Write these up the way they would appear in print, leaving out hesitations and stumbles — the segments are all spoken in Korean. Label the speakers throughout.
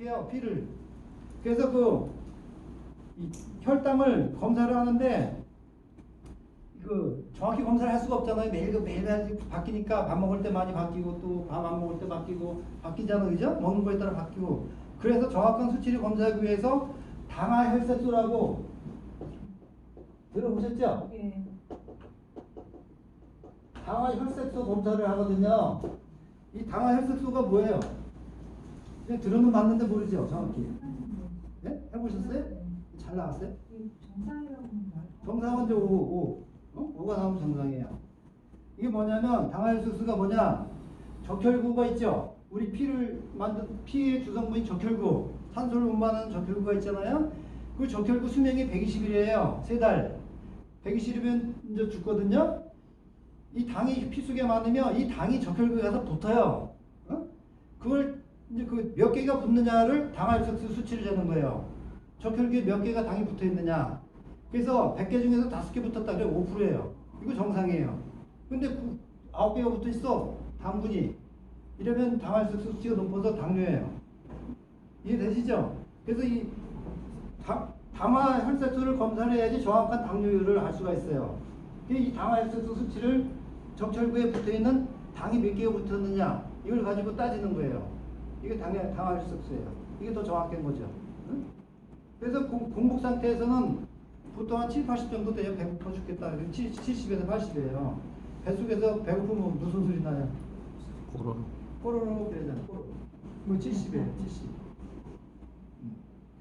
Speaker 1: 해요, 피를. 그래서 이 혈당을 검사를 하는데 정확히 검사를 할 수가 없잖아요. 매일 바뀌니까 밥 먹을 때 많이 바뀌고 또 밥 안 먹을 때 바뀌잖아요, 그죠? 먹는 거에 따라 바뀌고. 그래서 정확한 수치를 검사하기 위해서 당화 혈색소라고 들어보셨죠?
Speaker 2: 예.
Speaker 1: 당화 혈색소 검사를 하거든요. 이 당화 혈색소가 뭐예요? 그냥 들으면 맞는데 모르죠, 정확히. 네? 해보셨어요? 잘 나왔어요?
Speaker 2: 정상이라고 말.
Speaker 1: 정상은 이제 5. 5가 나오면 정상이에요. 이게 뭐냐면 당화혈색소가 뭐냐? 적혈구가 있죠. 우리 피를 만든 피의 주성분이 적혈구, 산소를 운반하는 적혈구가 있잖아요. 그 적혈구 수명이 120일이에요. 3달. 120일이면 이제 죽거든요. 이 당이 피 속에 많으면 이 당이 적혈구에 가서 붙어요. 그걸 이제 몇 개가 붙느냐를 당화혈색소 수치를 재는 거예요. 적혈구에 몇 개가 당이 붙어 있느냐. 그래서 100개 중에서 5개 붙었다 그래 5%예요. 이거 정상이에요. 근데 9개가 붙어 있어. 당분이. 이러면 당화혈색소 수치가 높아서 당뇨예요. 이해되시죠? 그래서 이 당화혈색소를 검사를 해야지 정확한 당뇨율을 알 수가 있어요. 이 당화혈색소 수치를 적혈구에 붙어 있는 당이 몇 개가 붙었느냐 이걸 가지고 따지는 거예요. 이게 당화혈색소예요. 이게 더 정확한 거죠. 응? 그래서 공복 상태에서는 보통 한 7, 80 정도 돼요. 배고파 죽겠다. 70에서 80이에요. 뱃속에서 배고프면 무슨 소리 나요? 꼬로로 그러잖아. 꼬로로. 뭐 70이에요. 70.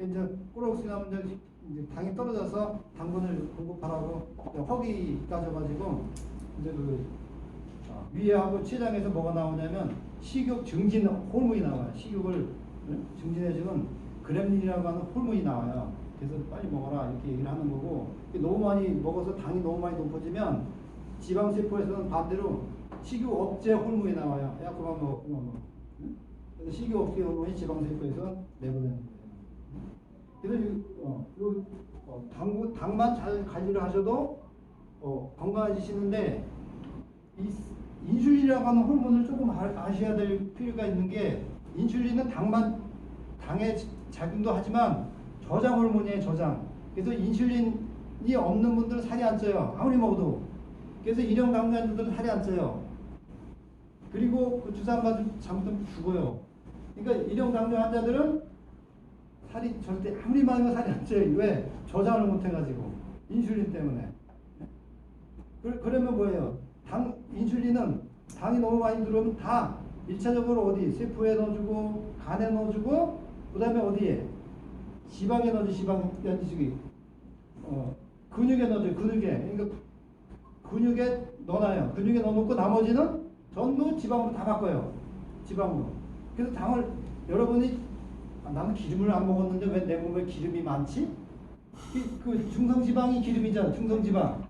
Speaker 1: 이제 꼬로로 소리 나면 이제 당이 떨어져서 당분을 공급하라고 허기 까져가지고 이제 위하고 췌장에서 뭐가 나오냐면 식욕 증진 호르몬이 나와요. 식욕을 증진해주는 그렘린이라고 하는 호르몬이 나와요. 그래서 빨리 먹어라 이렇게 얘기를 하는 거고, 너무 많이 먹어서 당이 너무 많이 높아지면 지방세포에서는 반대로 식욕 억제 호르몬이 나와요. 야 그만 먹어. 응? 그래서 식욕 억제 호르몬이 지방세포에서 내보내는 거예요. 그래서 당만 잘 관리를 하셔도 건강해지시는데, 이 인슐린이라고 하는 호르몬을 조금 아셔야 될 필요가 있는 게, 인슐린은 당의 작용도 하지만 저장 호르몬이에요. 저장. 그래서 인슐린이 없는 분들은 살이 안 쪄요. 아무리 먹어도. 그래서 일형 감량자들은 살이 안 쪄요. 그리고 그 주사 안 맞으면 잘못하면 죽어요. 그러니까 일형 감량 환자들은 살이 절대 아무리 많으면 살이 안 쪄요. 왜? 저장을 못 해가지고. 인슐린 때문에. 그러면 뭐예요? 인슐린은 당이 너무 많이 들어오면 다 1차적으로 어디? 세포에 넣어주고, 간에 넣어주고, 그 다음에 어디에? 지방에 넣어줘. 지방 연지주기. 근육에 넣어줘. 그러니까 근육에 넣어놔요. 근육에 넣어놓고 나머지는 전부 지방으로 다 바꿔요. 지방으로. 그래서 당을 여러분이 나는 기름을 안 먹었는데 왜 내 몸에 기름이 많지? 그 중성지방이 기름이잖아. 중성지방.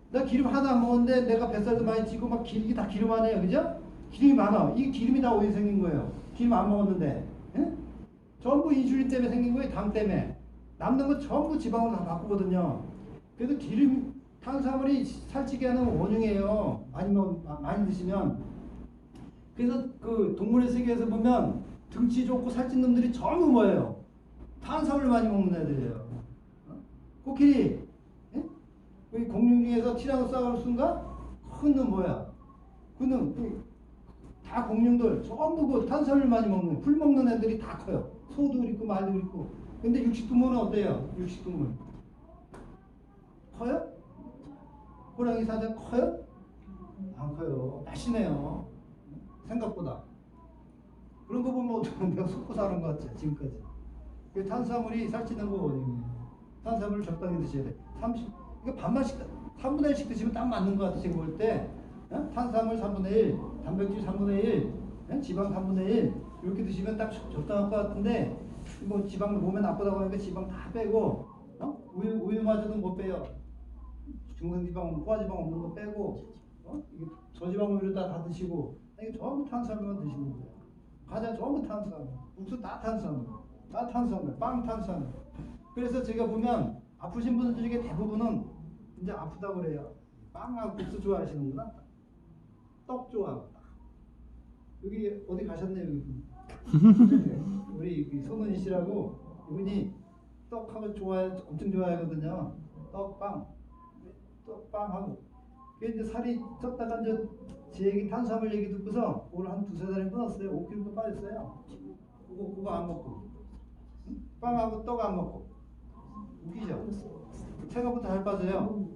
Speaker 1: 나 기름 하나도 안 먹었는데 내가 뱃살도 많이 찌고 막 이게 다 기름 아니에요. 그죠? 기름이 많아. 이 기름이 다 어디서 생긴 거예요? 기름 안 먹었는데. 전부 인슐린 때문에 생긴 거예요. 당 때문에. 남는 거 전부 지방으로 다 바꾸거든요. 그래서 탄수화물이 살찌게 하는 원흉이에요. 많이 드시면. 그래서 그 동물의 세계에서 보면 등치 좋고 살찐 놈들이 전부 뭐예요? 탄수화물 많이 먹는 애들이에요. 코끼리. 그 공룡 중에서 티라노사우루스인가? 큰 놈 뭐야? 그는 다 공룡들 전부 그 탄수화물 많이 먹는, 풀 먹는 애들이 다 커요. 소도 그렇고 말도 그렇고. 근데 육식동물은 어때요? 육식동물 커요? 호랑이 사자 커요? 안 커요. 날씬해요. 생각보다. 그런 거 보면 어쩌면 내가 속고 사는 것 같지 지금까지. 탄수화물이 살찌는 거 원인이에요. 탄수화물을 적당히 드셔야 돼. 이거 반만씩 3분의 1씩 드시면 딱 맞는 것 같아. 지금 볼 때 탄수화물 3분의 1, 단백질 3분의 1, 지방 3분의 1 이렇게 드시면 딱 적당할 것 같은데, 뭐 지방 몸에 나쁘다고 하니까 지방 다 빼고, 우유마저도 못 빼요. 중성지방, 포화지방 없는 거 빼고, 이게 저지방 우유를 다 드시고, 이게 전부 탄수화물만 드시는 거예요. 과자 전부 탄수화물, 국수 다 탄수화물, 빵 탄수화물. 그래서 제가 보면 아프신 분들 중에 대부분은 이제 아프다고 그래요. 빵하고 국수 좋아하시는구나. 떡 좋아하고. 여기 어디 가셨네요, 여기. 우리 손은희 씨라고 이분이 떡하고 엄청 좋아하거든요. 떡빵하고. 그게 이제 살이 쪘다가 이제 제 얘기 탄수화물 얘기 듣고서 올 한 두세 달에 끊었어요. 5kg 빠졌어요. 그거 안 먹고. 응? 빵하고 떡 안 먹고. 웃기죠? 생각보다 잘 빠져요.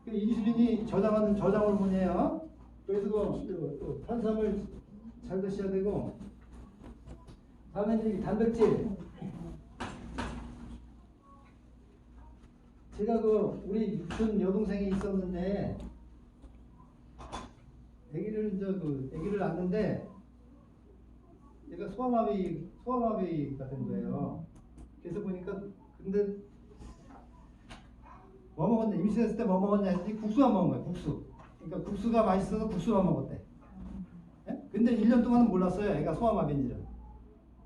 Speaker 1: 그 인슐린이 저장하는 저장 호르몬이에요. 그래서 또 탄수화물 잘 드셔야 되고. 다음에 이제 단백질. 제가 우리 육촌 여동생이 있었는데 아기를 낳는데 얘가 소아마비가 된 거예요. 그래서 보니까 근데 뭐 먹었냐, 임신했을 때 뭐 먹었냐 했더니 국수만 먹은 거예요. 국수. 그러니까 국수가 맛있어서 국수만 먹었대. 예? 근데 1년 동안은 몰랐어요. 애가 소아마비인지를.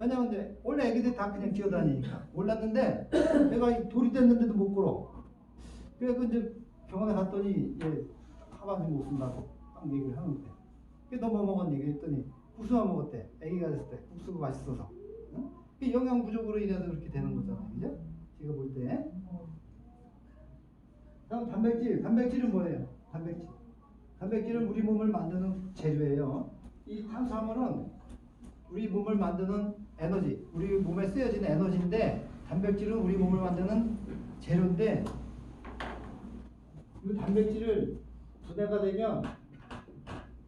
Speaker 1: 왜냐면 이제 원래 애기들 다 그냥 기어다니니까 몰랐는데 애가 돌이 됐는데도 못 걸어. 그래서 이제 병원에 갔더니 얘 하반신 못 쓴다고 딱 얘기를 하는데 너 뭐 먹었니? 그랬더니 국수만 먹었대. 애기가 됐을 때 국수가 맛있어서. 응? 영양 부족으로 인해서 그렇게 되는 거잖아요. 그죠? 제가 볼 때. 다음 단백질은 뭐예요? 단백질은 우리 몸을 만드는 재료예요. 이 탄수화물은 우리 몸을 만드는 에너지, 우리 몸에 쓰여지는 에너지인데 단백질은 우리 몸을 만드는 재료인데 이 단백질을 분해가 되면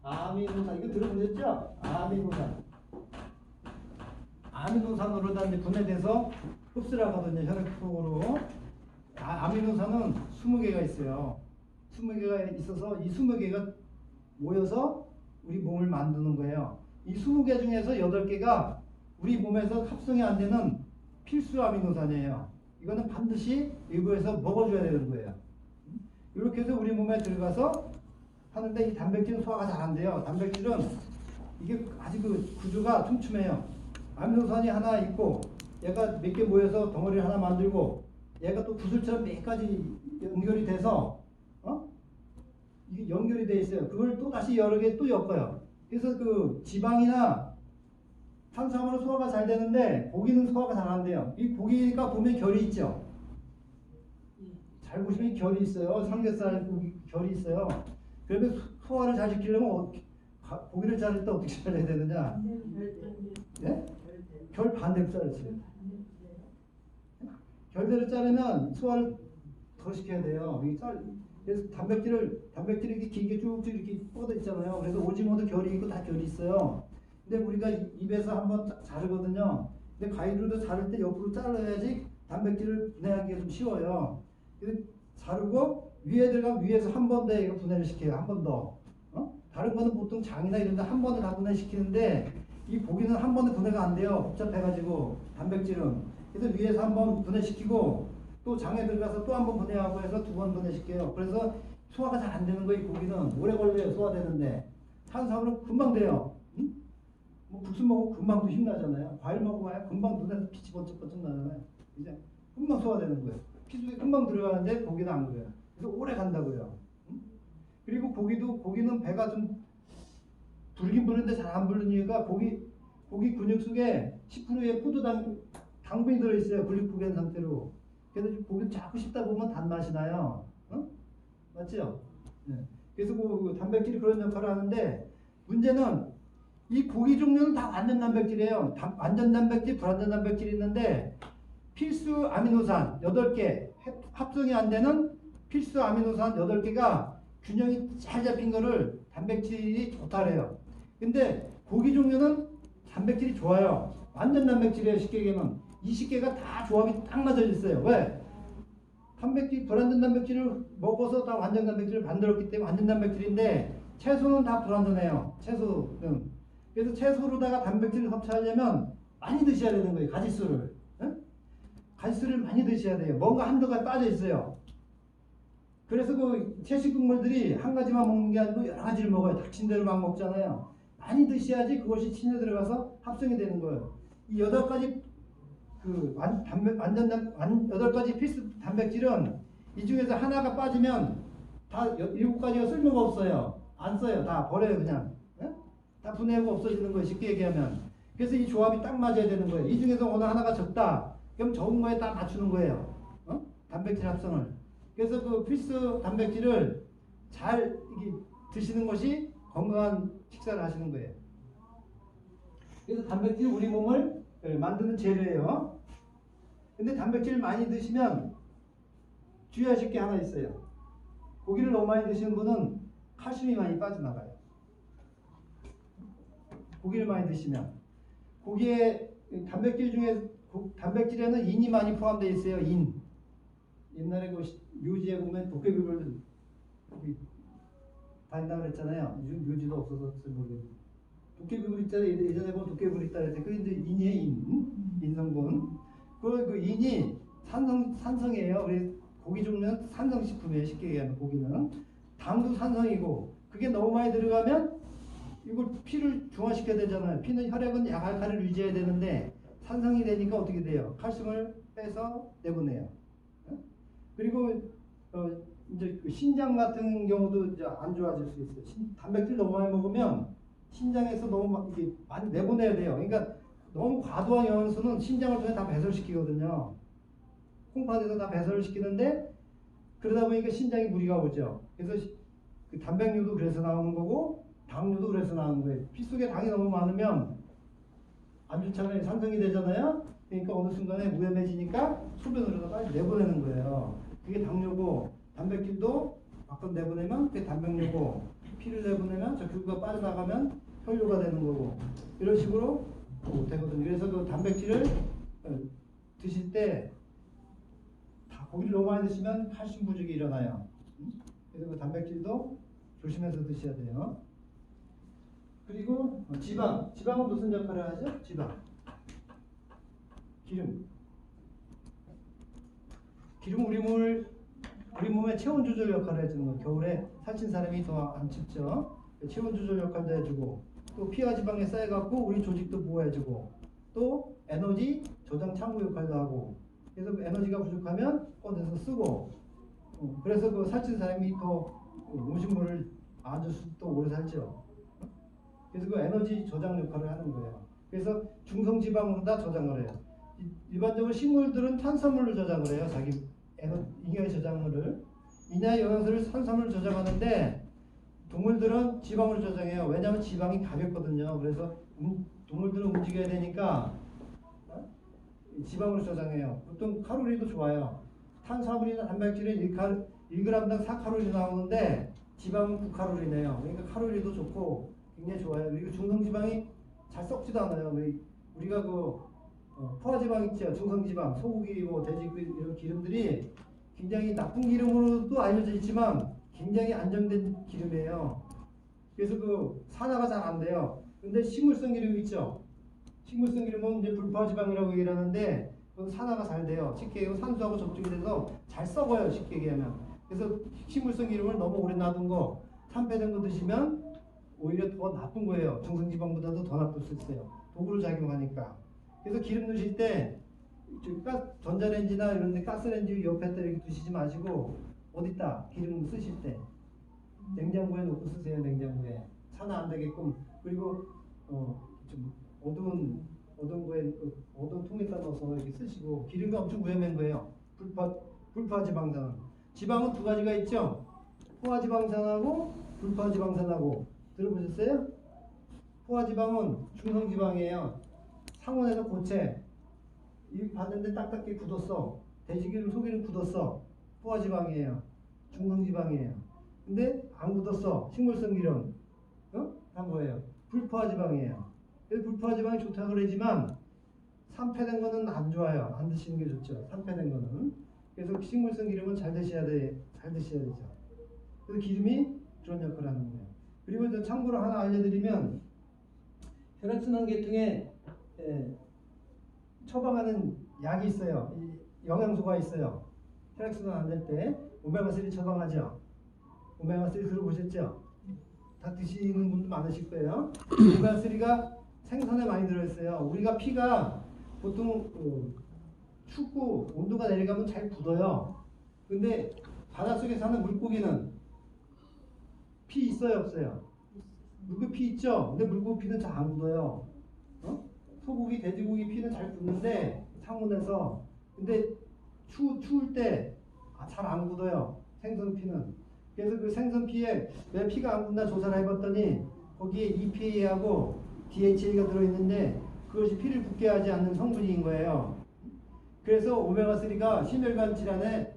Speaker 1: 아미노산, 이거 들어보셨죠? 아미노산으로 다 이제 분해돼서 흡수를 하거든요. 혈액 속으로. 아미노산은 20개가 있어요. 20개가 있어서 이 20개가 모여서 우리 몸을 만드는 거예요. 이 20개 중에서 8개가 우리 몸에서 합성이 안 되는 필수 아미노산이에요. 이거는 반드시 일부에서 먹어줘야 되는 거예요. 이렇게 해서 우리 몸에 들어가서 하는데 이 단백질은 소화가 잘 안 돼요. 단백질은 이게 아주 구조가 촘촘해요. 아미노산이 하나 있고 얘가 몇 개 모여서 덩어리를 하나 만들고 얘가 또 구슬처럼 몇 가지 연결이 돼서 이게 연결이 돼 있어요. 그걸 또 다시 여러 개 또 엮어요. 그래서 지방이나 탄수화물은 소화가 잘 되는데 고기는 소화가 잘 안 돼요. 이 고기가 보면 결이 있죠. 잘 보시면 결이 있어요. 삼겹살 고기 결이 있어요. 그러면 소화를 잘 시키려면 고기를 자를 때 어떻게 잘해야 되느냐? 예? 결 반대로 자르지. 결대로 자르면 소화를 더 시켜야 돼요. 그래서 단백질이 이렇게 길게 쭉쭉 이렇게 뻗어 있잖아요. 그래서 오징어도 결이 있고 다 결이 있어요. 근데 우리가 입에서 한번 자르거든요. 근데 가위로도 자를 때 옆으로 잘라야지 단백질을 분해하기가 좀 쉬워요. 그래서 자르고 위에서 한 번 더 이거 분해를 시켜요. 한 번 더. 다른 거는 보통 장이나 이런 데 한 번에 다 분해시키는데 이 고기는 한 번에 분해가 안 돼요. 복잡해가지고 단백질은. 그래서 위에서 한 번 분해시키고 또 장에 들어가서 또 한 번 분해하고 해서 2번 분해시켜요. 그래서 소화가 잘 안 되는 거예요. 이 고기는 오래 걸려요. 소화되는데 탄수화물은 금방 돼요. 응? 뭐 국수 먹으면 금방 또 힘나잖아요. 과일 먹어봐야 금방 눈에서 빛이 번쩍번쩍 나잖아요. 이제 금방 소화되는 거예요. 피속에 금방 들어가는데 고기는 안 그래요. 그래서 오래 간다고요. 응? 그리고 고기는 배가 좀 부르긴 부르는데 잘 안 부르는 이유가 고기 근육 속에 10%의 당분이 들어있어요. 글리코겐 상태로. 그래서 고기를 자꾸 씹다 보면 단맛이 나요. 맞죠? 네. 그래서 단백질이 그런 역할을 하는데 문제는 이 고기 종류는 다 완전 단백질이에요. 완전 단백질, 불완전 단백질이 있는데 필수 아미노산 8개, 합성이 안 되는 필수 아미노산 8개가 균형이 잘 잡힌 거를 단백질이 좋다래요. 근데 고기 종류는 단백질이 좋아요. 완전 단백질이에요. 쉽게 얘기하면 20개가 다 조합이 딱 맞아 있어요. 왜? 불완전 단백질을 먹어서 다 완전 단백질을 만들었기 때문에 완전 단백질인데 채소는 다 불완전해요. 채소는. 그래서 채소로다가 단백질을 섭취하려면 많이 드셔야 되는 거예요. 가짓수를. 응? 가짓수를 많이 드셔야 돼요. 뭔가 한두 가지 빠져 있어요. 그래서 채식동물들이 한 가지만 먹는 게 아니고 여러 가지를 먹어요. 닥친 대로 막 먹잖아요. 많이 드셔야지 그것이 침에 들어가서 합성이 되는 거예요. 이 8가지 8가지 필수 단백질은 이 중에서 하나가 빠지면 다 7가지가 쓸모가 없어요. 안 써요. 다 버려요. 그냥. 예? 다 분해하고 없어지는 거예요. 쉽게 얘기하면. 그래서 이 조합이 딱 맞아야 되는 거예요. 이 중에서 어느 하나가 적다. 그럼 적은 거에 딱 맞추는 거예요. 단백질 합성을. 그래서 그 필수 단백질을 잘 이게 드시는 것이 건강한 식사를 하시는 거예요. 그래서 단백질 우리 몸을 만드는 재료예요. 근데 단백질 많이 드시면 주의하실 게 하나 있어요. 고기를 너무 많이 드시는 분은 칼슘이 많이 빠져나가요. 고기를 많이 드시면 고기에 단백질 중에 단백질에는 인이 많이 포함되어 있어요. 인. 옛날에 그 묘지에 보면 도깨비를 다닌다고 그랬잖아요. 요즘 묘지도 없어서 모르겠는데 도깨비불 있잖아요. 예전에 보면 도깨비불 있다 그랬는데 그게 이제 인이에요. 인성분. 그 인이 산성이에요. 그래서 고기 종류는 산성식품이에요. 쉽게 얘기하면 고기는 당도 산성이고 그게 너무 많이 들어가면 이걸 피를 중화시켜야 되잖아요. 피는 혈액은 약알칼리를 유지해야 되는데 산성이 되니까 어떻게 돼요? 칼슘을 빼서 내보내요. 그리고 이제 그 신장 같은 경우도 이제 안 좋아질 수 있어요. 단백질 너무 많이 먹으면 신장에서 너무 이게 많이 내보내야 돼요. 그러니까 너무 과도한 영양소는 신장을 통해 다 배설시키거든요. 콩팥에서 다 배설을 시키는데 그러다 보니까 신장에 무리가 오죠. 그래서 그 단백뇨도 그래서 나오는 거고 당뇨도 그래서 나오는 거예요. 피 속에 당이 너무 많으면 안 좋잖아요. 산성이 되잖아요. 그러니까 어느 순간에 무염해지니까 소변으로 빨리 내보내는 거예요. 그게 당뇨고 단백질도 밖으로 내보내면 그게 단백뇨고 피를 내보내면 저 교구가 빠져나가면 혈뇨가 되는 거고 이런 식으로 되거든요. 그래서 그 단백질을 드실 때 고기를 너무 많이 드시면 칼슘 부족이 일어나요. 그래서 그 단백질도 조심해서 드셔야 돼요. 그리고 지방은 무슨 역할을 하죠? 기름 우리 몸의 체온 조절 역할을 해주는 거예요. 겨울에 살찐 사람이 더 안 춥죠. 체온 조절 역할도 해주고 또 피와 지방에 쌓여갖고 우리 조직도 보호해주고 또 에너지 저장 창구 역할도 하고 그래서 그 에너지가 부족하면 꺼내서 쓰고 그래서 그 살찐 사람이 더 음식물을 아주 또 오래 살죠. 그래서 그 에너지 저장 역할을 하는 거예요. 그래서 중성지방으로 다 저장을 해요. 일반적으로 식물들은 탄수화물로 저장을 해요. 자기 잉여의 저장물을. 인하의 영양소를 탄수화물로 저장하는데 동물들은 지방으로 저장해요. 왜냐하면 지방이 가볍거든요. 그래서 동물들은 움직여야 되니까 지방으로 저장해요. 보통 칼로리도 좋아요. 탄수화물이나 단백질은 1g당 4칼로리 나오는데 지방은 9칼로리네요. 그러니까 칼로리도 좋고 굉장히 좋아요. 그리고 중성지방이 잘 썩지도 않아요. 우리가 포화지방 있죠. 중성지방, 소고기, 돼지 이런 기름들이 굉장히 나쁜 기름으로도 알려져 있지만 굉장히 안정된 기름이에요. 그래서 그 산화가 잘 안 돼요. 근데 식물성 기름 있죠. 식물성 기름은 이제 불포화지방이라고 얘기를 하는데 그건 산화가 잘 돼요. 쉽게 얘기하면 산소하고 접촉이 돼서 잘 썩어요. 쉽게 얘기하면. 그래서 식물성 기름을 너무 오래 놔둔 거, 산패된 거 드시면 오히려 더 나쁜 거예요. 중성지방보다도 더 나쁠 수 있어요. 도구로 작용하니까. 그래서 기름 넣으실 때 전자레인지나 이런 데 가스레인지 옆에다 이렇게 두시지 마시고 어디다 기름 쓰실 때 냉장고에 놓고 쓰세요. 냉장고에 산화 안 되게끔. 그리고 좀 어두운 통에다 넣어서 이렇게 쓰시고. 기름이 엄청 위험한 거예요. 불포화지방산은. 지방은 두 가지가 있죠. 포화지방산하고 불포화지방산하고. 들어보셨어요? 포화지방은 중성지방이에요. 상온에서 고체. 이 봤는데 딱딱하게 굳었어. 돼지기름 속에는 굳었어. 포화지방이에요. 중성지방이에요. 근데 안 굳었어. 식물성 기름. 한 거예요. 불포화지방이에요. 그래서 불포화지방이 좋다고 그러지만 산패된 거는 안 좋아요. 안 드시는 게 좋죠. 산패된 거는. 그래서 식물성 기름은 잘 드셔야 되죠. 그래서 기름이 그런 역할을 하는 거예요. 그리고 또 참고로 하나 알려드리면 혈액순환 계통에 처방하는 약이 있어요. 영양소가 있어요. 혈액순환 안 될 때 오메가3 처방하죠. 오메가3 들어보셨죠? 다 드시는 분도 많으실 거예요. 오메가3가 생선에 많이 들어있어요. 우리가 피가 보통 춥고 온도가 내려가면 잘 굳어요. 근데 바닷속에 사는 물고기는 피 있어요 없어요? 물고기 피 있죠? 근데 물고기 피는 잘 안 굳어요. 소고기, 돼지고기 피는 잘 굳는데 상온에서 근데 추울 때 잘 안 굳어요. 생선 피는. 그래서 그 생선 피에 왜 피가 안 굳나 조사를 해봤더니 거기에 EPA하고 DHA가 들어있는데 그것이 피를 붓게 하지 않는 성분인 거예요. 그래서 오메가3가 심혈관 질환에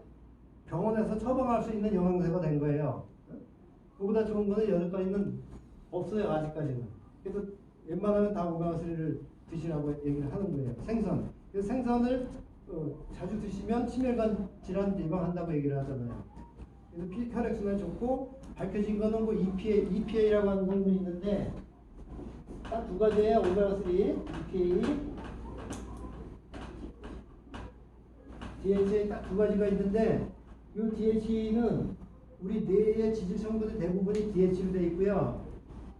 Speaker 1: 병원에서 처방할 수 있는 영양제가 된 거예요. 그보다 좋은 거는 여기까지는 없어요. 아직까지는. 그래서 웬만하면 다 오메가3를 드시라고 얘기를 하는 거예요. 생선. 그래서 생선을 자주 드시면 심혈관 질환 예방한다고 얘기를 하잖아요. 그래서 혈액순환 좋고 밝혀진 거는 뭐 EPA라고 하는 성분이 있는데 딱 두 가지예요. 오메가3, EPA, DHA 딱 두 가지가 있는데 이 DHA는 우리 뇌의 지질 성분의 대부분이 DHA로 되어 있고요.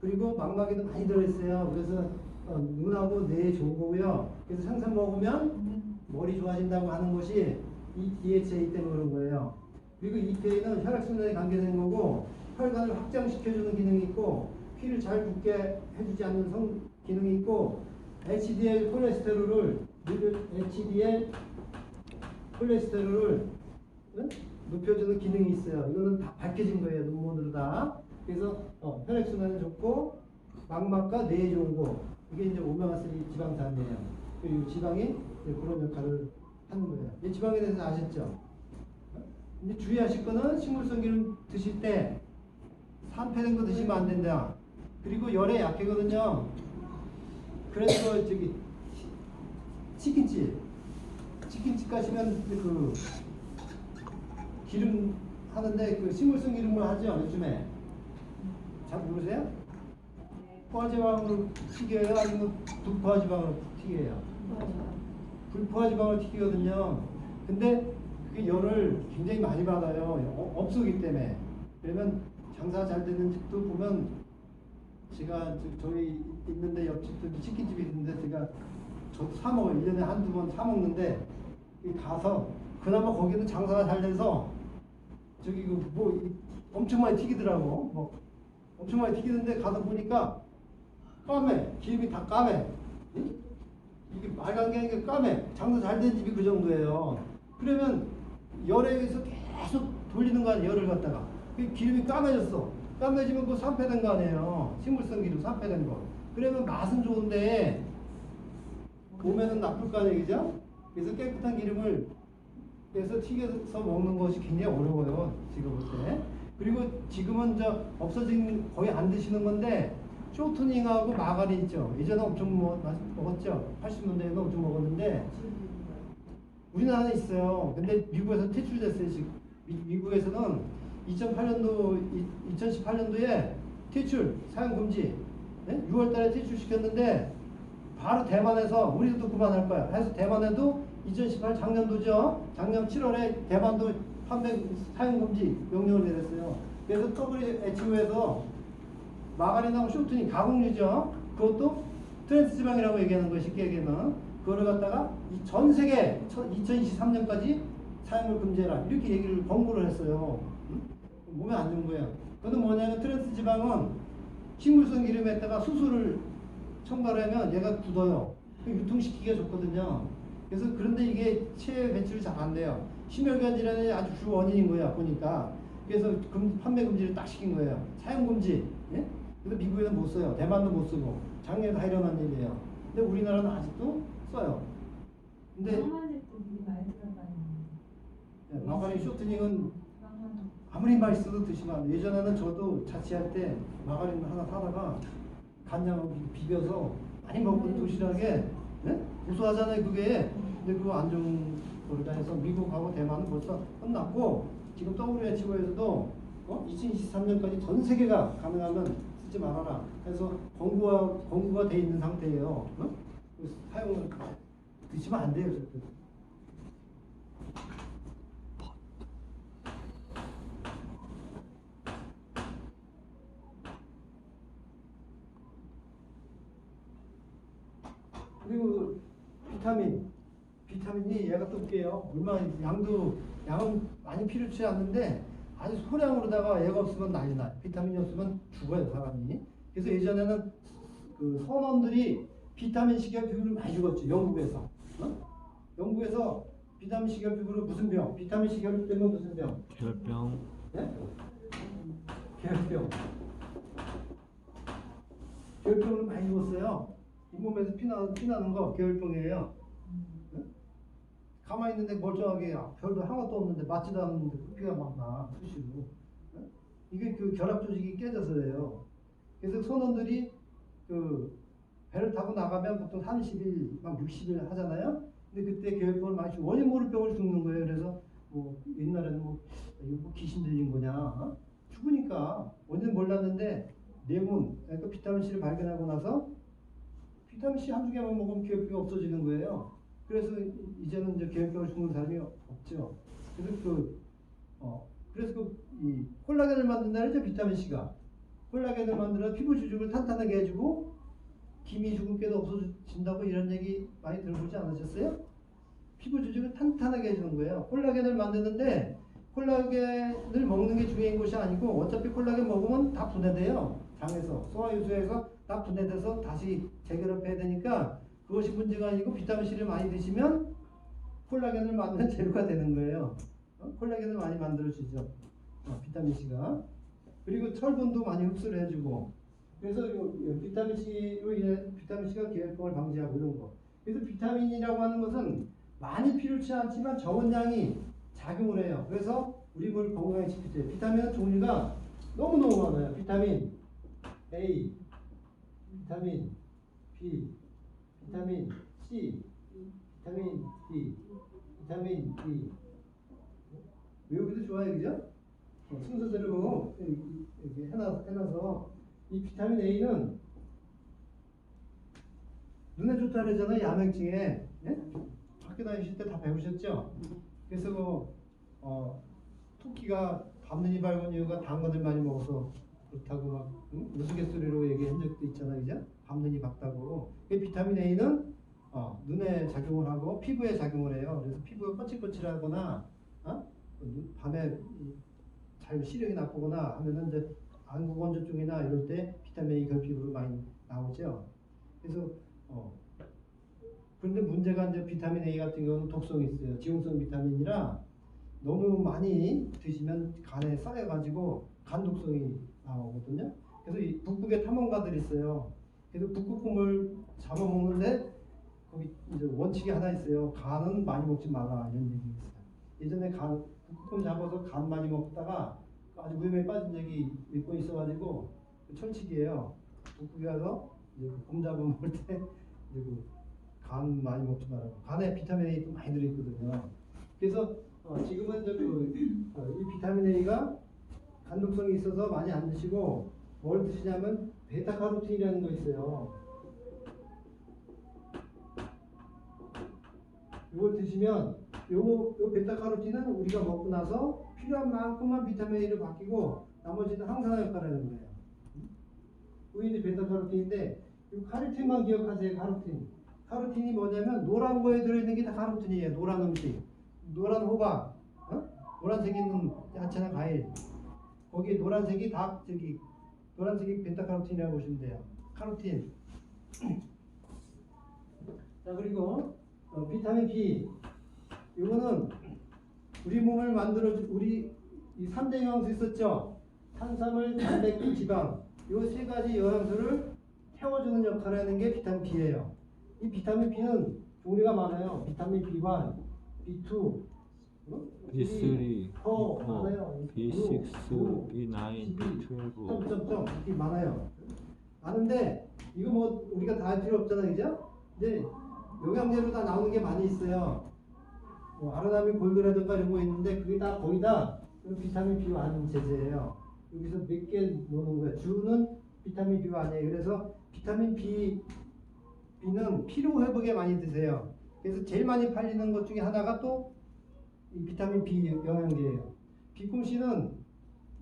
Speaker 1: 그리고 망막에도 많이 들어있어요. 그래서 눈하고 뇌에 좋은 거고요. 그래서 생선 먹으면 머리 좋아진다고 하는 것이 이 DHA 때문에 그런 거예요. 그리고 EPA는 혈액순환에 관계된 거고 혈관을 확장시켜주는 기능이 있고 피를 잘 붓게 해주지 않는 기능이 있고 HDL 콜레스테롤을 높여주는 기능이 있어요. 이거는 다 밝혀진 거예요. 논문으로 다. 그래서 혈액순환에 좋고 망막과 뇌에 좋은 거 이게 이제 오메가3 지방산이에요. 이 지방이 이제 그런 역할을 하는 거예요. 이 지방에 대해서 아셨죠? 이제 주의하실 거는 식물성 기름 드실 때 산패된 거 드시면 안 된다. 그리고 열에 약하거든요. 그래서 저기 치킨집 가시면 그 기름 하는데 그 식물성 기름을 하죠 요즘에. 잘 모르세요? 포화지방으로 튀겨요? 아니면 불포화지방으로 튀겨요? 불포화지방으로 튀기거든요. 근데 그게 열을 굉장히 많이 받아요. 업소기 때문에. 그러면 장사 잘 되는 집도 보면 제가 저희 있는데 옆집도 치킨집이 있는데 제가 저도 사 먹어요. 1년에 한두 번 사 먹는데 가서 그나마 거기는 장사가 잘 돼서 저기 뭐 엄청 많이 튀기더라고. 뭐 엄청 많이 튀기는데 가서 보니까 까매. 기름이 다 까매. 이게 말간 게 아니라 까매. 장사 잘 된 집이 그 정도예요. 그러면 열에 의해서 계속 돌리는 거 아니에요. 열을 갖다가. 기름이 까매졌어. 까매지면 그거 산패된 거 아니에요. 식물성 기름 산패된 거. 그러면 맛은 좋은데 몸에는 나쁠 거 아니에요. 그죠? 그래서 깨끗한 기름을 그래서 튀겨서 먹는 것이 굉장히 어려워요. 제가 볼 때. 그리고 지금은 없어진 거의 안 드시는 건데 쇼트닝하고 마가린 있죠. 예전에 엄청 먹었죠. 80년대에는 엄청 먹었는데 우리나라에 있어요. 근데 미국에서 퇴출됐어요. 지금 미국에서는 2018년도에 퇴출 사용 금지. 네? 6월달에 퇴출시켰는데 바로 대만에서 우리도 그만할 거야. 해서 대만에도 2018 작년도죠. 작년 7월에 대만도 판매 사용 금지 명령을 내렸어요. 그래서 WHO에서 마가린하고 쇼트닝 가공유죠. 그것도 트랜스 지방이라고 얘기하는 것이 쉽게 얘기하면 그거를 갖다가 전 세계 2023년까지 사용을 금지해라 이렇게 얘기를 권고를 했어요. 몸에 안 좋은 거예요. 그것도 뭐냐면 트랜스 지방은 식물성 기름에다가 수소를 첨가하면 얘가 굳어요. 유통시키기가 좋거든요. 그래서 그런데 이게 체외 배출이 잘 안 돼요. 심혈관 질환의 아주 주 원인인 거야 보니까. 그래서 판매 금지를 딱 시킨 거예요. 사용 금지. 예? 그래서 미국에는 못 써요. 대만도 못 쓰고. 작년에 다 일어난 일이에요. 근데 우리나라는 아직도 써요. 근데 마가린 쇼트닝은 아무리 맛있어도 드시면 안 돼요. 예전에는 저도 자취할 때 마가린 하나 사다가 간장으로 비벼서 많이 먹고 도시락에 네? 고소하잖아요 그게. 근데 그거 안 좋은 거다 해서 미국하고 대만은 벌써 끝났고 지금 WHO에서도 2023년까지 전 세계가 가능하면 쓰지 말아라. 그래서 권고가 돼 있는 상태예요. 사용을 드시면 안 돼요. 절대. 그리고 비타민이 얘가 또 웃겨요. 얼마나 양은 많이 필요치 않는데 아주 소량으로다가 얘가 없으면 난리 나요. 비타민이 없으면 죽어요 사람이. 그래서 예전에는 그 선원들이 비타민 식이요법으로 많이 죽었죠. 영국에서. 영국에서 비타민 식이요법으로 무슨 병? 비타민 식이요법 때문에 무슨 병?
Speaker 3: 결병.
Speaker 1: 네? 계열병. 계열병으로 많이 죽었어요. 잇몸에서 피나는 거 계열병이에요. 네? 가만히 있는데 멀쩡하게 별도 하나도 없는데 맞지도 않는데 피가 막 나. 수시로. 네? 이게 그 결합 조직이 깨져서예요. 그래서 선원들이 그 배를 타고 나가면 보통 30일, 막 60일 하잖아요. 근데 그때 계열병을 많이 죽고 원인 모를 병을 죽는 거예요. 그래서 뭐 옛날에는 뭐 이거 뭐 귀신 들린 거냐? 죽으니까 원인 몰랐는데 뇌문, 그러니까 비타민 C를 발견하고 나서 비타민 C 한두 개만 먹으면 계열병이 없어지는 거예요. 그래서 이제는 이제 계열병을 죽는 사람이 없죠. 그래서 이 콜라겐을 만든다 그러죠. 비타민 C가 콜라겐을 만들어 피부 주죽을 탄탄하게 해주고 기미 주근깨도 없어진다고 이런 얘기 많이 들어보지 않으셨어요? 피부 주죽을 탄탄하게 해주는 거예요. 콜라겐을 만드는데 콜라겐을 먹는 게 중요한 것이 아니고 어차피 콜라겐 먹으면 다 분해돼요. 장에서 소화유수에서 다 분해돼서 다시 재결합해야 되니까 그것이 문제가 아니고 비타민 C를 많이 드시면 콜라겐을 만드는 재료가 되는 거예요. 콜라겐을 많이 만들어주죠. 비타민 C가. 그리고 철분도 많이 흡수를 해주고. 그래서 비타민 C로 인해 비타민 C가 계열병을 방지하고 이런 거. 그래서 비타민이라고 하는 것은 많이 필요치 않지만 적은 양이 작용을 해요. 그래서 우리 물 건강에 지켜줘요. 비타민은 종류가 너무너무 많아요. 비타민 A, 비타민 B, 비타민 C, 비타민 D, 비타민 E. 외우기도 좋아요, 그죠? 순서대로 이렇게 해놔서 이 비타민 A는 눈에 좋다 그러잖아요. 야맹증에. 예? 학교 다니실 때 다 배우셨죠? 그래서 토끼가 밤눈이 밝은 이유가 단 것을 많이 먹어서 그렇다고 막 우스갯소리로 얘기한 적도 있잖아요. 그죠? 밤눈이 밝다고. 비타민 A는 눈에 작용을 하고 피부에 작용을 해요. 그래서 피부가 거칠거칠하거나 밤에 잘 시력이 나쁘거나 하면은 이제 안구 건조증이나 이럴 때 비타민 A 결핍으로 많이 나오죠. 그래서 그런데 문제가 이제 비타민 A 같은 경우는 독성이 있어요. 지용성 비타민이라 너무 많이 드시면 간에 쌓여가지고 간 독성이 나오거든요. 그래서 이 북극에 탐험가들이 있어요. 그래서 북극곰을 잡아먹는데 거기 이제 원칙이 하나 있어요. 간은 많이 먹지 마라 이런 얘기 있어요. 예전에 북극곰 잡아서 간 많이 먹다가 아주 위험에 빠진 적이 몇 번 있어가지고 철칙이에요. 북극에 가서 이제 곰 잡아먹을 때 이제 간 많이 먹지 말라고. 간에 비타민 A도 많이 들어있거든요. 그래서 지금은 이제 이 비타민 A가 간독성이 있어서 많이 안 드시고 뭘 드시냐면 베타카로틴이라는 거 있어요. 이걸 드시면 요 베타카로틴은 우리가 먹고 나서 필요한 만큼만 비타민 A로 바뀌고 나머지는 항산화 역할을 하는 거예요. 우인이 베타카로틴인데 이 카로틴만 기억하세요. 카로틴이 뭐냐면 노란 거에 들어있는 게 다 카로틴이에요. 노란 음식, 노란 호박, 노란색 있는 야채나 과일, 거기에 노란색이 다 노란색이 베타카로틴이라고 보시면 돼요. 카로틴. 자, 그리고 비타민 B. 이거는 우리 몸을 우리 이 3대 영양소 있었죠? 탄수화물, 단백질, 지방. 이 세 가지 영양소를 태워주는 역할을 하는 게 비타민 B예요. 이 비타민 B는 종류가 많아요. 비타민 B1, B2,
Speaker 3: B3,
Speaker 1: 많아요.
Speaker 3: B6, B9, B12.
Speaker 1: 이렇게 많아요. 많은데 이거 뭐 우리가 다 할 필요 없잖아요, 그죠? 근데 영양제로 다 나오는 게 많이 있어요. 아르나민 골드라든가 이런 거 있는데 그게 다 거의 다 비타민 B1 제제예요. 여기서 몇 개 넣는 거예요. 주는 비타민 B1이에요. 그래서 비타민 B는 피로 회복에 많이 드세요. 그래서 제일 많이 팔리는 것 중에 하나가 또 이 비타민 B 영양제예요. 비쿰C는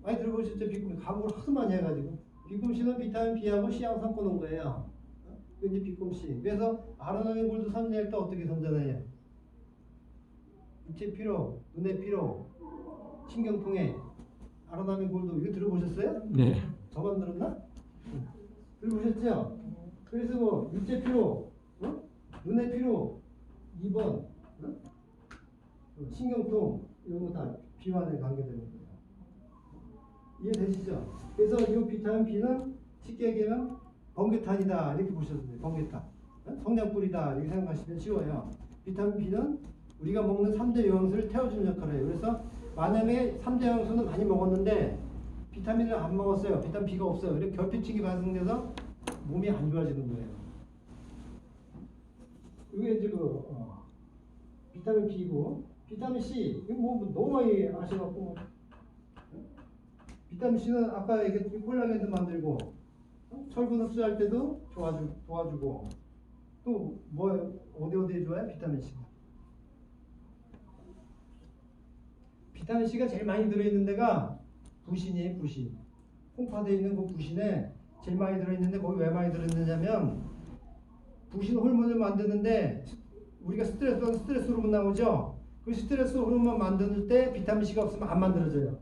Speaker 1: 많이 들어보셨죠? 비쿰C 광고를 하도 많이 해가지고 비쿰C는 비타민 B하고 C하고 섞어놓은 거예요. 이제 비쿰C. 그래서 아르나민 골드 선전할 때 어떻게 선전해요? 육체 피로, 눈의 피로, 신경통에 아르나민 골드 이거 들어보셨어요?
Speaker 3: 네.
Speaker 1: 저만 들었나? 들어보셨죠? 그래서 뭐 육체 피로, 눈의 피로 2번, 신경통 이런 거 다 비만에 관계되는 거예요. 이해되시죠? 그래서 이 비타민 B는 쉽게 얘기하면 번개탄이다 이렇게 보셔도 돼요. 번개탄, 성냥불이다 이렇게 생각하시면 쉬워요. 비타민 B는 우리가 먹는 3대 영양소를 태워주는 역할을 해요. 그래서 만약에 3대 영양소는 많이 먹었는데 비타민을 안 먹었어요. 비타민 B가 없어요. 그래서 결핍증이 발생돼서 몸이 안 좋아지는 거예요. 이게 이제 비타민 B고, 비타민 C 이거 뭐 너무 많이 아셔갖고, 비타민 C는 아까 얘기했던 콜라겐도 만들고, 철분 흡수할 때도 도와주고, 또 뭐 어디에 좋아요? 비타민 C가. 비타민 C가 제일 많이 들어있는 데가 부신이에요. 부신. 콩팥에 있는 그 부신에 제일 많이 들어있는데 거기 왜 많이 들어있느냐면 부신 호르몬을 만드는데 우리가 스트레스 호르몬 나오죠. 그 스트레스 호르몬 만들 때 비타민 C가 없으면 안 만들어져요.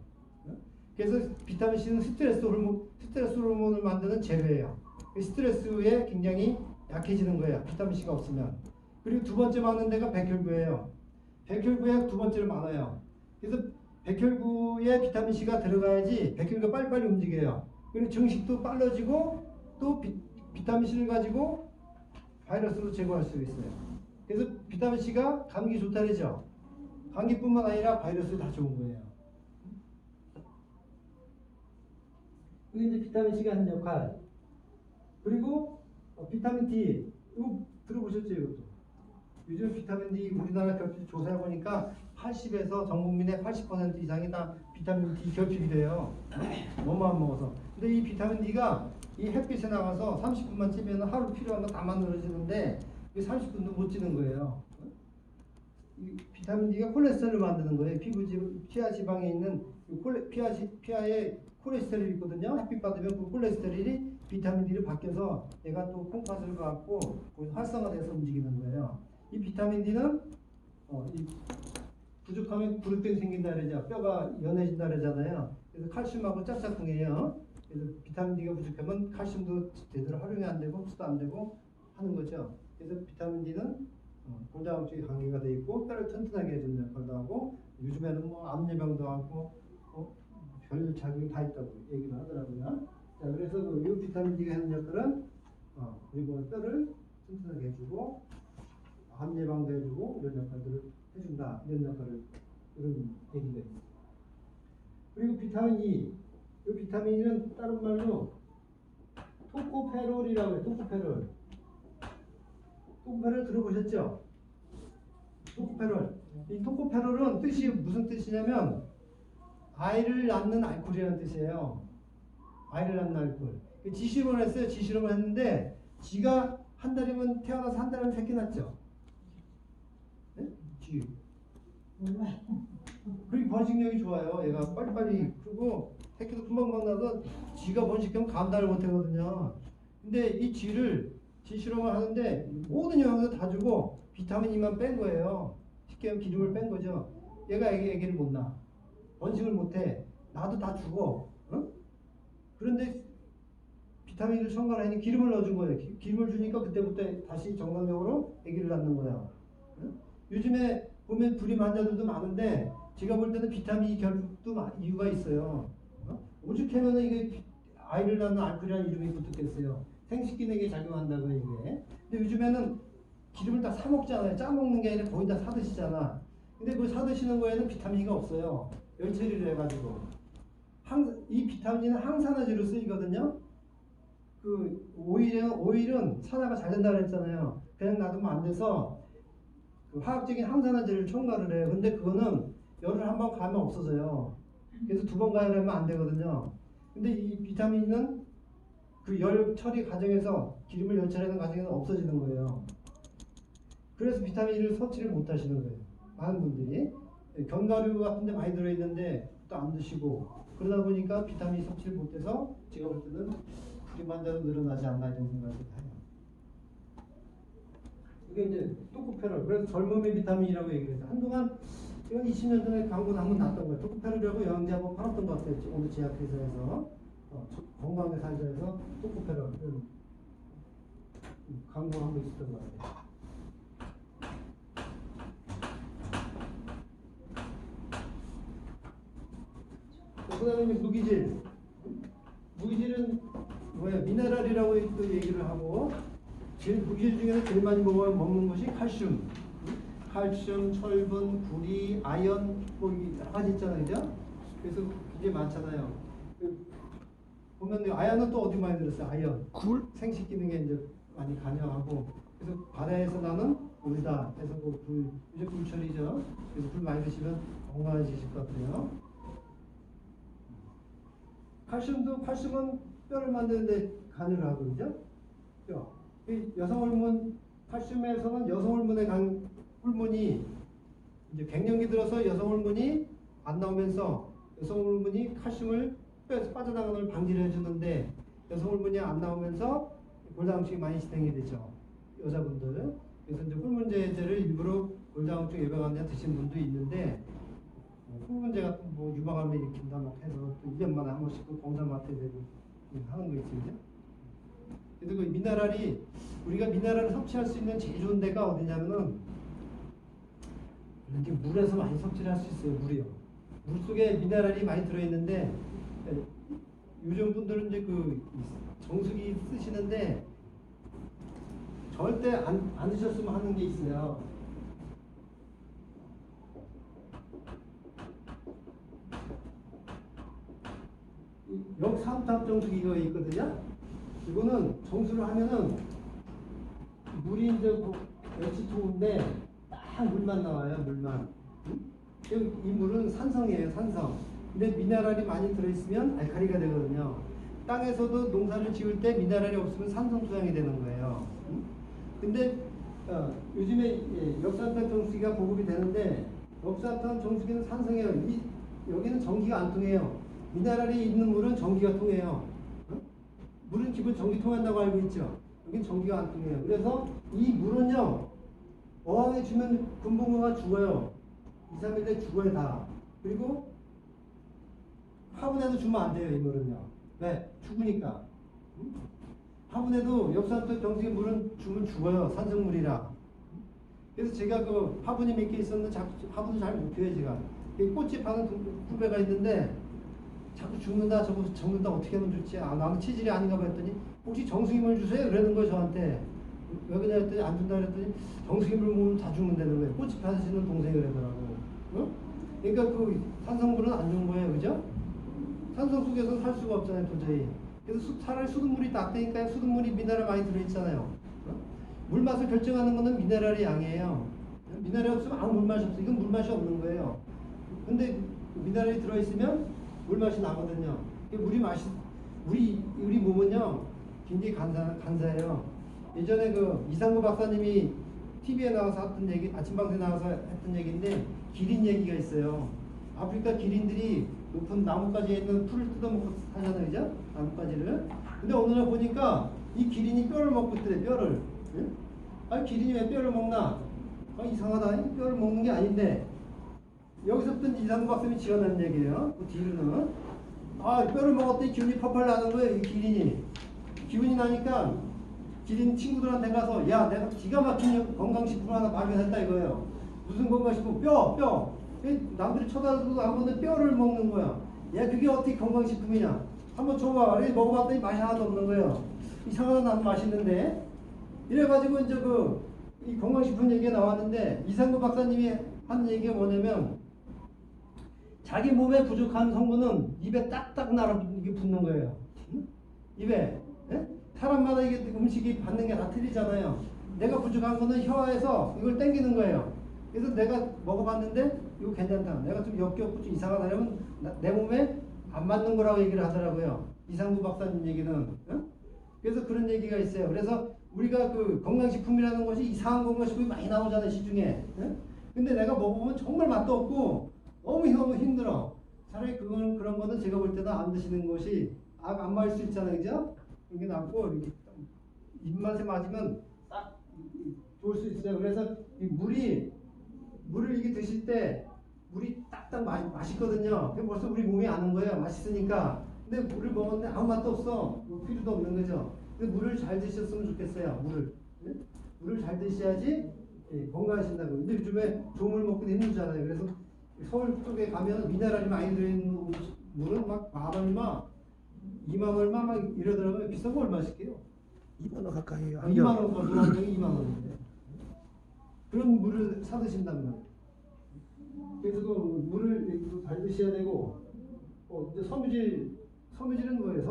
Speaker 1: 그래서 비타민 C는 스트레스 호르몬을 만드는 재료예요. 스트레스에 굉장히 약해지는 거예요. 비타민 C가 없으면. 그리고 두 번째 많은 데가 백혈구예요. 백혈구에 두 번째로 많아요. 그래서 백혈구에 비타민 C가 들어가야지 백혈구가 빨리빨리 움직여요. 그리고 증식도 빨라지고 또 비타민 C를 가지고 바이러스로 제거할 수 있어요. 그래서 비타민 C가 감기 좋다 그러죠. 감기뿐만 아니라 바이러스 다 좋은 거예요. 이게 이제 비타민 C가 하는 역할. 그리고 비타민 D 이거 들어보셨죠 이것도. 요즘 비타민 D 우리나라 결핍 조사해 보니까 80에서 전 국민의 80% 이상이 다 비타민 D 결핍이 돼요. 너무 안 먹어서. 근데 이 비타민 D가 이 햇빛에 나가서 30분만 찌면 하루 필요한 거 다 만들어지는데 30분도 못 찌는 거예요. 이 비타민 D가 콜레스테롤을 만드는 거예요. 피하 지방에 있는 피하에 콜레스테롤이 있거든요. 햇빛 받으면 그 콜레스테롤이 비타민 D로 바뀌어서 얘가 또 콩팥을 갖고 활성화돼서 움직이는 거예요. 이 비타민 D는 이 부족하면 구루병 생긴다 그러죠. 뼈가 연해진다 그러잖아요. 그래서 칼슘하고 짝짝꿍이에요. 그래서 비타민 D가 부족하면 칼슘도 제대로 활용이 안 되고 흡수도 안 되고 하는 거죠. 그래서 비타민 D는 공장암 쪽에 관계가 돼 있고 뼈를 튼튼하게 해주는 역할도 하고 요즘에는 뭐 암예방도 하고 별 작용이 다 있다고 얘기를 하더라고요. 자, 그래서 이 비타민 D가 하는 역할은 그리고 뼈를 튼튼하게 해주고 암 예방도 해주고 이런 역할들을 해준다. 이런 역할을 이런 얘기가 있습니다. 그리고 비타민 E, 이 비타민 E는 다른 말로 토코페롤이라고 해요. 토코페롤. 토코페롤 들어보셨죠? 토코페롤. 이 토코페롤은 뜻이 무슨 뜻이냐면 아이를 낳는 알코올이라는 뜻이에요. 아이를 낳는 알코올. 지실험을 했어요. 지실험을 했는데 지가 한 달이면 태어나서 한 달이면 새끼 낳죠. 네? 쥐. 그리고 번식력이 좋아요. 얘가 빨리빨리 크고 새끼도 금방금방 나서 쥐가 번식하면 감당을 못하거든요. 근데 이 쥐를 쥐 실험을 하는데 모든 영양소 다 주고 비타민 E만 뺀 거예요. 쉽게 하면 기름을 뺀 거죠. 얘가 애기를 못 낳아. 번식을 못해. 나도 다 주고. 그런데 비타민을 첨가하니 기름을 넣어준 거예요. 기름을 주니까 그때부터 다시 정상적으로 아기를 낳는 거예요. 요즘에 보면 불임 환자들도 많은데 제가 볼 때는 비타민 E 결핍도 이유가 있어요. 오죽하면 이게 아이를 낳는 알코올이라는 이름이 붙었겠어요. 생식기능에 작용한다고 이게. 근데 요즘에는 기름을 다 사 먹잖아요. 짜 먹는 게 아니라 거의 다 사 드시잖아. 근데 그 사 드시는 거에는 비타민 E가 없어요. 열 처리를 해가지고. 이 비타민은 항산화제로 쓰이거든요. 그 오일은 산화가 잘 된다고 했잖아요. 그냥 놔두면 안 돼서 그 화학적인 항산화제를 첨가를 해요. 근데 그거는 열을 한 번 가면 없어져요. 그래서 두 번 가열하면 안 되거든요. 근데 이 비타민은 그 열 처리 과정에서 기름을 열 처리하는 과정에서 없어지는 거예요. 그래서 비타민을 섭취를 못 하시는 거예요. 많은 분들이 견과류 같은 데 많이 들어있는데 또 안 드시고 그러다 보니까 비타민 섭취를 못해서 제가 볼 때는 불임 환자도 늘어나지 않나 이런 생각을 해요. 이게 이제 토코페롤. 그래서 젊음의 비타민이라고 얘기해서 한동안 제가 20년 전에 광고를 한번 났던 거예요. 토코페롤이라고 영양제 한번 팔았던 것 같아요. 오늘 제약회사에서 건강하게 살자 해서 토코페롤. 광고 한 번 있었던 것 같아요. 그 다음에 이제 무기질. 무기질은 뭐야? 미네랄이라고 또 얘기를 하고, 제일 무기질 중에서 제일 많이 먹는 것이 칼슘. 칼슘, 철분, 구리, 아연, 뭐 여러 가지 있잖아요, 그죠? 그래서 굉장히 많잖아요. 보면 아연은 또 어디 많이 들었어요? 아연.
Speaker 3: 굴?
Speaker 1: 생식 기능에 이제 많이 관여하고, 그래서 바다에서 나는 물다. 그래서 그 불, 이제 불철이죠. 그래서 불 많이 드시면 건강해지실 것 같아요. 칼슘은 뼈를 만드는데 관여를 하고, 그죠? 뼈. 이 여성 호르몬, 칼슘에서는 여성 호르몬의 호르몬이 이제 갱년기 들어서 여성 호르몬이 안 나오면서 여성 호르몬이 칼슘을 뼈에서 빠져나가는 걸 방지를 해주는데, 여성 호르몬이 안 나오면서 골다공증이 많이 진행이 되죠. 여자분들. 그래서 이제 호르몬제제를 일부러 골다공증 예방하는 데 드신 분도 있는데, 호르몬제 같은 뭐 유방암을 일으킨다 막 해서 또 1년마다 한 번씩 또 검사 맡아야 되고 하는 거 있거든요. 그래서 그 미네랄이, 우리가 미네랄을 섭취할 수 있는 제일 좋은 데가 어디냐면은 이렇게 물에서 많이 섭취를 할 수 있어요. 물이요. 물 속에 미네랄이 많이 들어있는데, 요즘 분들은 이제 그 정수기 쓰시는데 절대 안 드셨으면 하는 게 있어요. 역삼탑 정수기가 있거든요. 이거는 정수를 하면은 물이 이제 H2인데 딱 물만 나와요. 물만. 이 물은 산성이에요. 산성. 근데 미네랄이 많이 들어있으면 알칼리가 되거든요. 땅에서도 농사를 지을 때 미네랄이 없으면 산성 수양이 되는 거예요. 근데 요즘에 역삼탑 정수기가 보급이 되는데, 역삼탑 정수기는 산성이에요. 여기는 전기가 안 통해요. 미네랄이 있는 물은 전기가 통해요. 물은 기본 전기 통한다고 알고 있죠. 여기는 전기가 안 통해요. 그래서 이 물은요, 어항에 주면 금붕어가 죽어요. 2, 3일 내에 죽어요 다. 그리고 화분에도 주면 안 돼요. 이 물은요. 왜? 죽으니까. 화분에도 역삼탑 정수기 물은 주면 죽어요. 산성물이라. 그래서 제가 그 화분이 몇 개 있었는데 자꾸 화분을 잘 못 피워요. 제가 꽃집 하는 후배가 있는데 자꾸 죽는다, 저거 적는다, 어떻게 하면 좋지? 나는 체질이 아닌가 봐 했더니, 혹시 정수기물 주세요? 그러는 거예요, 저한테. 왜 그러냐 했더니, 안 준다 그랬더니, 정수기물 먹으면 다 죽는다는 거예요. 꽃집 하시는 동생이 그러더라고. 어? 그러니까 그 산성물은 안 좋은 거예요, 그죠? 산성 속에서 살 수가 없잖아요, 도저히. 그래서 차라리 수돗물이 낫다니까요. 수돗물이 미네랄 많이 들어있잖아요. 어? 물 맛을 결정하는 거는 미네랄의 양이에요. 미네랄이 없으면 아무 물맛이 없어. 이건 물맛이 없는 거예요. 근데 미네랄이 들어있으면 물맛이 나거든요. 우리 몸은요, 굉장히 간사해요. 예전에 그 이상구 박사님이 TV에 나와서 했던 얘기, 아침 방송에 나와서 했던 얘기인데, 기린 얘기가 있어요. 아프리카 기린들이 높은 나뭇가지에 있는 풀을 뜯어먹고 살잖아요, 그죠? 나뭇가지를. 근데 어느 날 보니까 이 기린이 뼈를 먹고 있더래, 뼈를. 예? 아니, 기린이 왜 뼈를 먹나? 이상하다. 뼈를 먹는 게 아닌데, 여기서부터 이상구 박사님이 지어낸 얘기예요. 그 뒤로는 뼈를 먹었더니 기운이 펄펄 나는 거예요. 이 기린이 기운이 나니까 기린 친구들한테 가서, 야, 내가 기가 막힌 건강식품 하나 발견했다 이거예요. 무슨 건강식품? 뼈. 남들이 쳐다도 안 보는 뼈를 먹는 거야. 야, 그게 어떻게 건강식품이냐? 한번 줘봐. 먹어봤더니 맛이 하나도 없는 거예요. 이상하다, 나는 맛있는데. 이래가지고 이제 이 건강식품 얘기가 나왔는데, 이상구 박사님이 하는 얘기가 뭐냐면, 자기 몸에 부족한 성분은 입에 딱딱 이게 붙는 거예요. 응? 입에. 예? 사람마다 이게 음식이 받는 게 다 틀리잖아요. 내가 부족한 거는 혀에서 이걸 땡기는 거예요. 그래서 내가 먹어봤는데 이거 괜찮다. 내가 좀 역겹고 좀 이상하다 그러면 내 몸에 안 맞는 거라고 얘기를 하더라고요. 이상구 박사님 얘기는. 응? 그래서 그런 얘기가 있어요. 그래서 우리가 그 건강식품이라는 것이 이상한 건강식품이 많이 나오잖아요, 시중에. 응? 근데 내가 먹어보면 정말 맛도 없고 너무 힘들어. 차라리 그런 거는 제가 볼 때는 안 드시는 것이 안 맞을 수 있잖아요, 그죠? 이게 낫고 이렇게 입맛에 맞으면 딱 좋을 수 있어요. 그래서 이 물을 이게 드실 때 물이 딱딱 맛있거든요. 벌써 우리 몸이 아는 거예요, 맛있으니까. 근데 물을 먹었는데 아무 맛도 없어. 뭐 필요도 없는 거죠. 근데 물을 잘 드셨으면 좋겠어요. 물을. 예? 물을 잘 드셔야지 예, 건강하신다고. 근데 요즘에 좋은 물 먹기도 힘들잖아요. 그래서 서울 쪽에 가면 미네랄이 많이 들어있는 물은 막 10,000얼마, 20,000얼마 막 이러더라고요. 비싼 거 얼마씩해요?
Speaker 4: 2만 원 가까이 해요.
Speaker 1: 2만 원, 한 병이 2만 원인데. 그런 물을 사 드신단 말이에요. 그래서 그 물을 잘 드셔야 되고, 이제 섬유질은 뭐예요?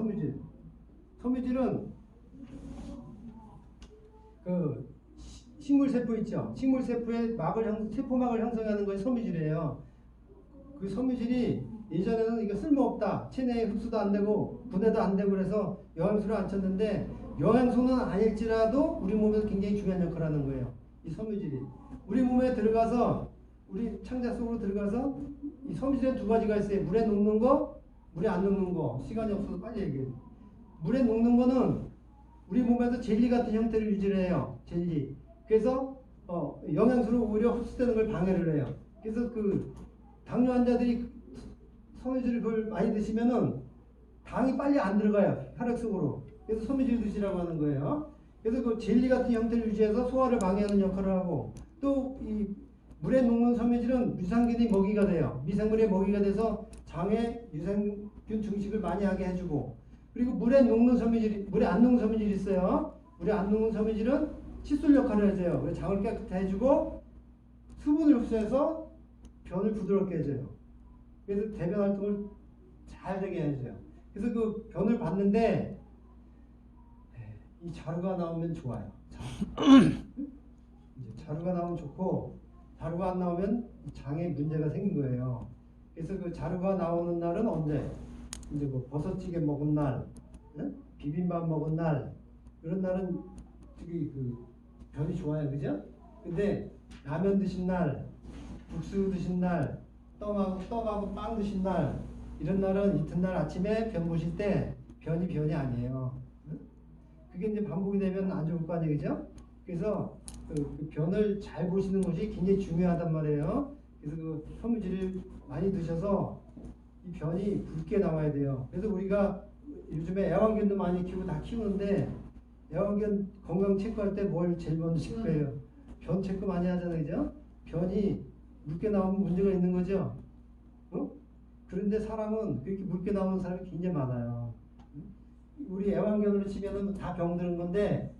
Speaker 1: 섬유질은 그 식물 세포 있죠. 식물 세포의 세포막을 형성하는 것이 섬유질이에요. 그 섬유질이 예전에는 이거 쓸모없다, 체내에 흡수도 안 되고 분해도 안 되고 그래서 영양소를 안 쳤는데 영양소는 아닐지라도 우리 몸에서 굉장히 중요한 역할을 하는 거예요. 이 섬유질이 우리 몸에 들어가서 우리 창자 속으로 들어가서 이 섬유질에 두 가지가 있어요. 물에 녹는 거, 물에 안 녹는 거. 시간이 없어서 빨리 얘기해요. 물에 녹는 거는 우리 몸에서 젤리 같은 형태를 유지해요. 젤리. 그래서 영양소를 오히려 흡수되는 걸 방해를 해요. 그래서 그 당뇨 환자들이 섬유질을 그걸 많이 드시면은 당이 빨리 안 들어가요. 혈액 속으로. 그래서 섬유질 드시라고 하는 거예요. 그래서 그 젤리 같은 형태를 유지해서 소화를 방해하는 역할을 하고 또 이 물에 녹는 섬유질은 유산균이 먹이가 돼요. 미생물의 먹이가 돼서 장에 유산균 증식을 많이 하게 해주고 그리고 물에 안 녹는 섬유질이 있어요. 물에 안 녹는 섬유질은 칫솔 역할을 해줘요. 그래서 장을 깨끗하게 해주고 수분을 흡수해서 변을 부드럽게 해줘요. 그래서 대변 활동을 잘 되게 해줘요. 그래서 그 변을 봤는데 이 자루가 나오면 좋아요. 이제 자루가 나오면 좋고 자루가 안 나오면 장에 문제가 생긴 거예요. 그래서 그 자루가 나오는 날은 언제? 이제 그 버섯찌개 먹은 날, 비빔밥 먹은 날 이런 날은 되게 그 변이 좋아요, 그죠? 근데 라면 드신 날, 국수 드신 날, 떡하고 빵 드신 날 이런 날은 이튿날 아침에 변 보실 때 변이 아니에요. 그게 이제 반복이 되면 안 좋을 거 아니에요, 그죠? 그래서 그 변을 잘 보시는 것이 굉장히 중요하단 말이에요. 그래서 그 섬유질을 많이 드셔서 이 변이 붉게 나와야 돼요. 그래서 우리가 요즘에 애완견도 많이 키우고 다 키우는데 애완견 건강 체크할 때 뭘 제일 먼저 체크해요? 변 체크 많이 하잖아요, 그죠? 변이 묽게 나오면 문제가 있는 거죠. 그런데 사람은 그렇게 묽게 나오는 사람이 굉장히 많아요. 우리 애완견으로 치면은 다 병드는 건데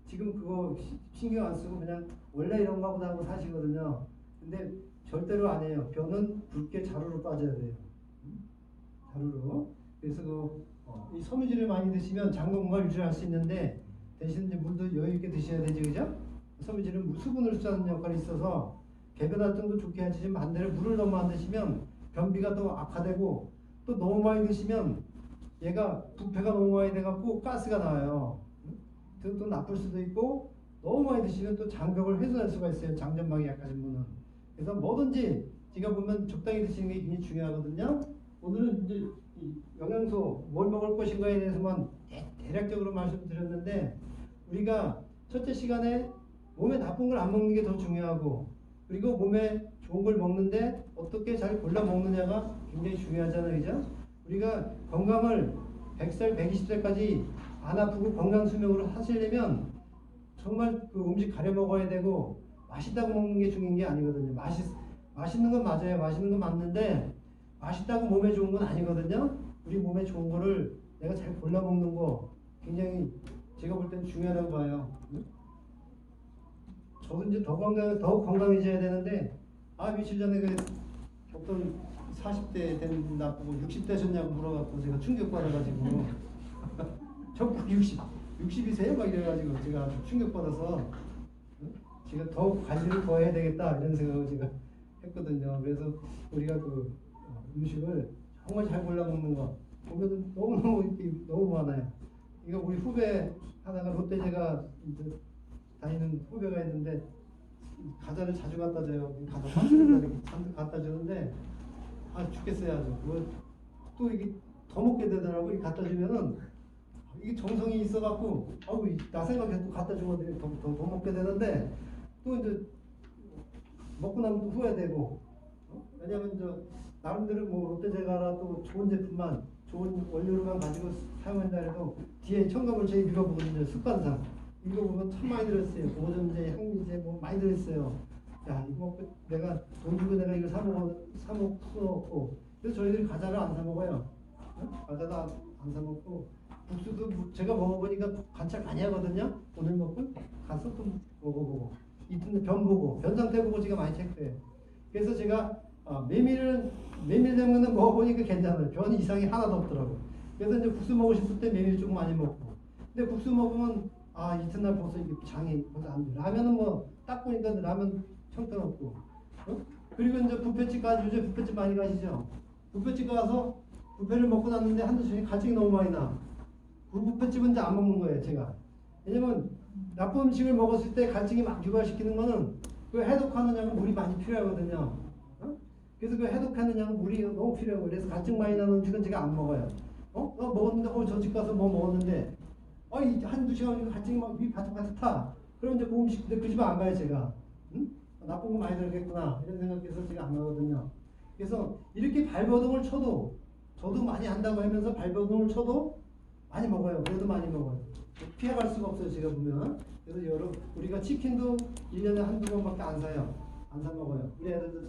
Speaker 1: 지금 그거 신경 안 쓰고 그냥 원래 이런가 보다 하고 사시거든요. 근데 절대로 안 해요. 변은 붉게 자루로 빠져야 돼요. 자루로. 그래서 이 섬유질을 많이 드시면 장 건강을 유지할 수 있는데 대신 이제 물도 여유 있게 드셔야 되지, 그죠? 섬유질은 수분을 흡수하는 역할이 있어서 배변 활동도 좋게 하지만 반대로 물을 너무 안 드시면 변비가 더 악화되고 또 너무 많이 드시면 얘가 부패가 너무 많이 돼갖고 가스가 나와요. 또 나쁠 수도 있고 너무 많이 드시면 또 장벽을 훼손할 수가 있어요. 장점막이 약하신 분은. 그래서 뭐든지 제가 보면 적당히 드시는 게 굉장히 중요하거든요. 오늘은 이제 이 영양소 뭘 먹을 것인가에 대해서만 대략적으로 말씀드렸는데 우리가 첫째 시간에 몸에 나쁜 걸 안 먹는 게 더 중요하고 그리고 몸에 좋은 걸 먹는데 어떻게 잘 골라 먹느냐가 굉장히 중요하잖아요, 그죠? 우리가 건강을 100살, 120살까지 안 아프고 건강 수명으로 하시려면 정말 그 음식 가려 먹어야 되고 맛있다고 먹는 게 중요한 게 아니거든요. 맛있는 건 맞아요. 맛있는 건 맞는데 맛있다고 몸에 좋은 건 아니거든요. 우리 몸에 좋은 거를 내가 잘 골라 먹는 거 굉장히 제가 볼 때는 중요하다고 봐요. 저도 이제 더 건강해져야 되는데 며칠 전에 그 어떤 40대 된 분 나보고 60대셨냐고 물어갖고 제가 충격받아가지고 저 60이세요? 막 이래가지고 제가 아주 충격받아서 제가 더 관리를 더 해야 되겠다 이런 생각을 제가 했거든요. 그래서 우리가 그 음식을 정말 잘 골라 먹는 거 보면 너무 많아요. 이거 우리 후배 하나가 롯데제가 다니는 후배가 있는데 과자를 자주 갖다 줘요. 과자 잔뜩 갖다 주는데 죽겠어요 아주. 또 이게 더 먹게 되더라고. 이 갖다 주면은 이게 정성이 있어갖고 나 생각해서 또 갖다 주면 더 먹게 되는데 또 이제 먹고 나면 또 후회되고 왜냐면 나름대로 뭐 롯데제가라 또 좋은 제품만 좋은 원료로만 가지고 사용한다 해도 뒤에 첨가물 제가 읽어보거든요. 습관상 읽어보면 참 많이 들었어요. 보존제, 향미제 뭐 많이 들었어요. 야 이거 먹고 내가 돈 주고 내가 이거 사 먹을 수 없고 그래서 저희들이 과자를 안 사 먹어요. 과자도 안 사 먹고 국수도 제가 먹어보니까 관찰 많이 하거든요. 오늘 먹고 가서 또 먹어보고 이틀 변 보고 변 상태 보고 제가 많이 체크해요. 그래서 제가 메밀된 거는 먹어보니까 괜찮아요. 변 이상이 하나도 없더라고. 그래서 이제 국수 먹고 싶을 때 메밀 조금 많이 먹고. 근데 국수 먹으면 아 이튿날 벌써 이게 장이 벌써 안 돼. 라면은 뭐 딱 보니까 라면 형편없고. 그리고 이제 뷔페집 가서 요새 뷔페집 많이 가시죠. 뷔페집 가서 뷔페를 먹고 났는데 한두 시간에 갈증이 너무 많이 나. 그 뷔페집은 이제 안 먹는 거예요, 제가. 왜냐면 나쁜 음식을 먹었을 때 갈증이 막 유발시키는 거는 그 해독하는 약은 물이 많이 필요하거든요. 그래서 그 해독하는 약은 물이 너무 필요하고 그래서 갈증 많이 나는 음식은 제가 안 먹어요. 먹었는데 저 집 가서 뭐 먹었는데 한두 시간 갈증이 막 위 바짝바짝 타. 그럼 이제 그 음식 그 집에 안 가요, 제가. 나쁜 거 많이 들었겠구나 이런 생각해서 제가 안 가거든요. 그래서 이렇게 발버둥을 쳐도 저도 많이 한다고 하면서 발버둥을 쳐도 많이 먹어요. 그래도 많이 먹어요. 피해갈 수가 없어요. 제가 보면. 그래서 우리가 치킨도 1년에 한두 번밖에 안 사요. 안 사 먹어요. 우리 애들도.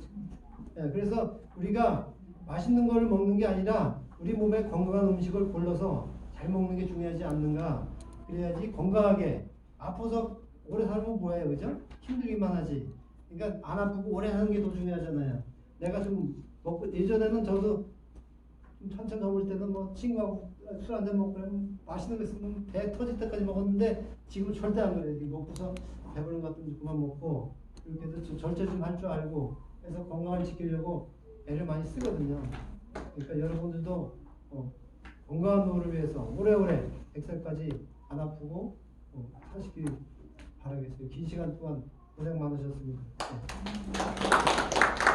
Speaker 1: 네, 그래서 우리가 맛있는 걸 먹는 게 아니라 우리 몸에 건강한 음식을 골라서 잘 먹는 게 중요하지 않는가. 그래야지 건강하게. 아파서 오래 살면 뭐예요, 그죠? 힘들기만 하지. 그러니까 안 아프고 오래 사는 게 더 중요하잖아요. 내가 좀 먹고 예전에는 저도 좀 천천히 넘을 때는 뭐 친구하고 술 한잔 먹고 그러면 맛있는 거 있으면 배 터질 때까지 먹었는데 지금은 절대 안 그래요. 먹고서 배부른 것 같으면 그만 먹고 이렇게 해서 절제 좀 할 줄 알고 해서 건강을 지키려고 애를 많이 쓰거든요. 그러니까 여러분들도 건강한 노후를 위해서 오래오래 100살까지 안 아프고 사시길 바라겠어요. 긴 시간 동안 고생 많으셨습니다. 네.